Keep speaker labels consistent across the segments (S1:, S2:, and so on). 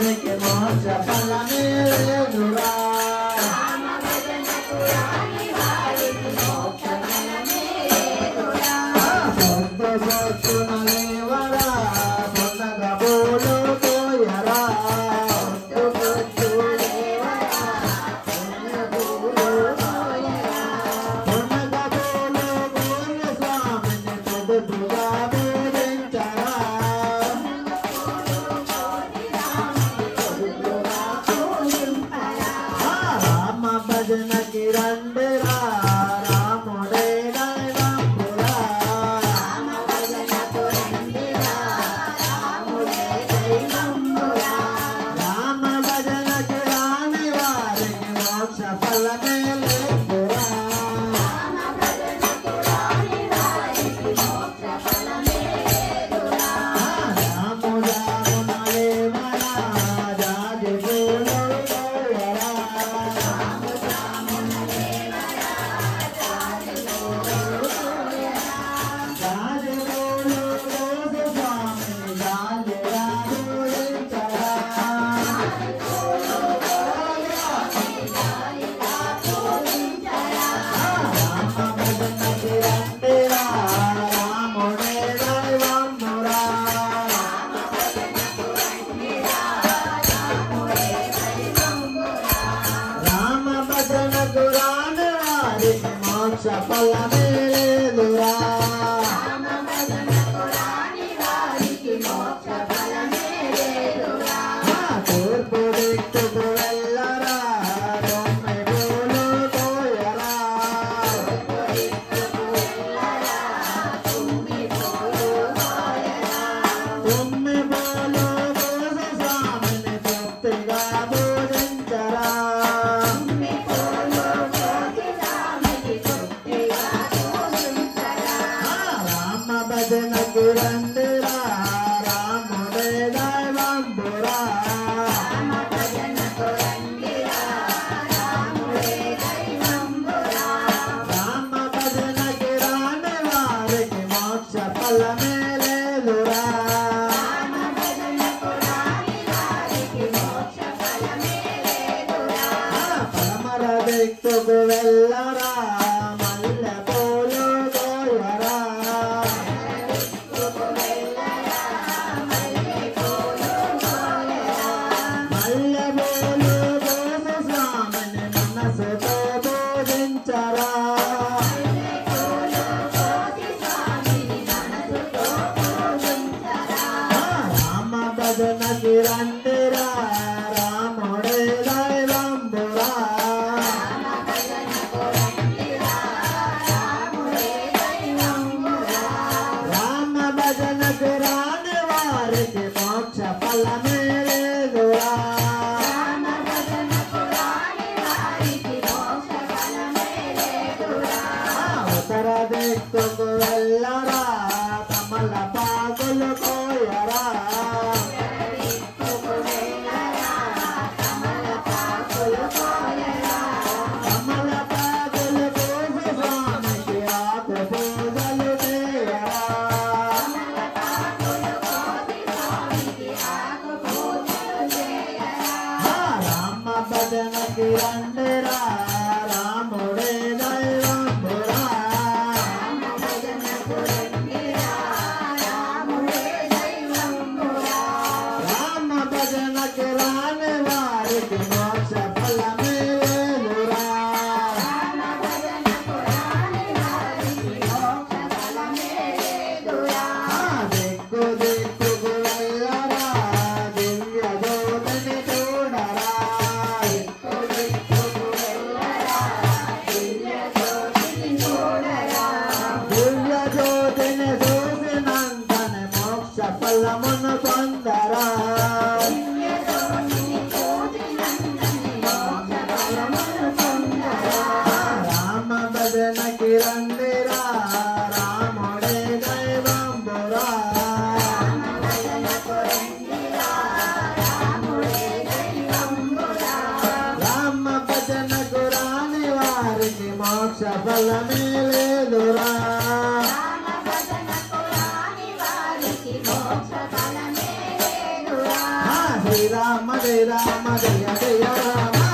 S1: వారికి మోక్ష ఫలమే లేదురా ఫలమే లేదురా తూర్పు దిక్కుకు వెళ్ళరా తొమ్మి పూలు కోయరా తొమ్మి పూలు కోసి స్వామిని తృప్తిగా పూజించరా భజనకు రండిరా రాముడే దైవంబురా రామ భజనకు రాని వారికి మోక్ష ఫలమే లేదురా పరమర దిక్కుకు వెళ్ళరా మల్లె పూలు కోయరా భజనకి రండిరా రాముడే దైవంబురా రామ భజనకు రాని వారికి మోక్ష ఫలమే లేదురా ఉత్తర దిక్కుకు వెళ్ళరా తమలపాకులు కోయరా భజనకి రండిరా రాముడే దైవంబురా రామ భజనకి రాని వారికి మోక్ష ఫలమే లేదురా దిక్కు దిక్కుకు వెళ్ళరా దివ్య జ్యోతిని చూడరా దివ్య జ్యోతిని చూసినంతనే మోక్ష ఫలమును పొందరా రామ భజనకి రండిరా రాముడే దైవంబురా రామ భజనకు రాని వారికి మోక్ష ఫలమే లేదురా శ్రీరామ రామ జయ రామ జయ జయ రామ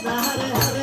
S1: Hare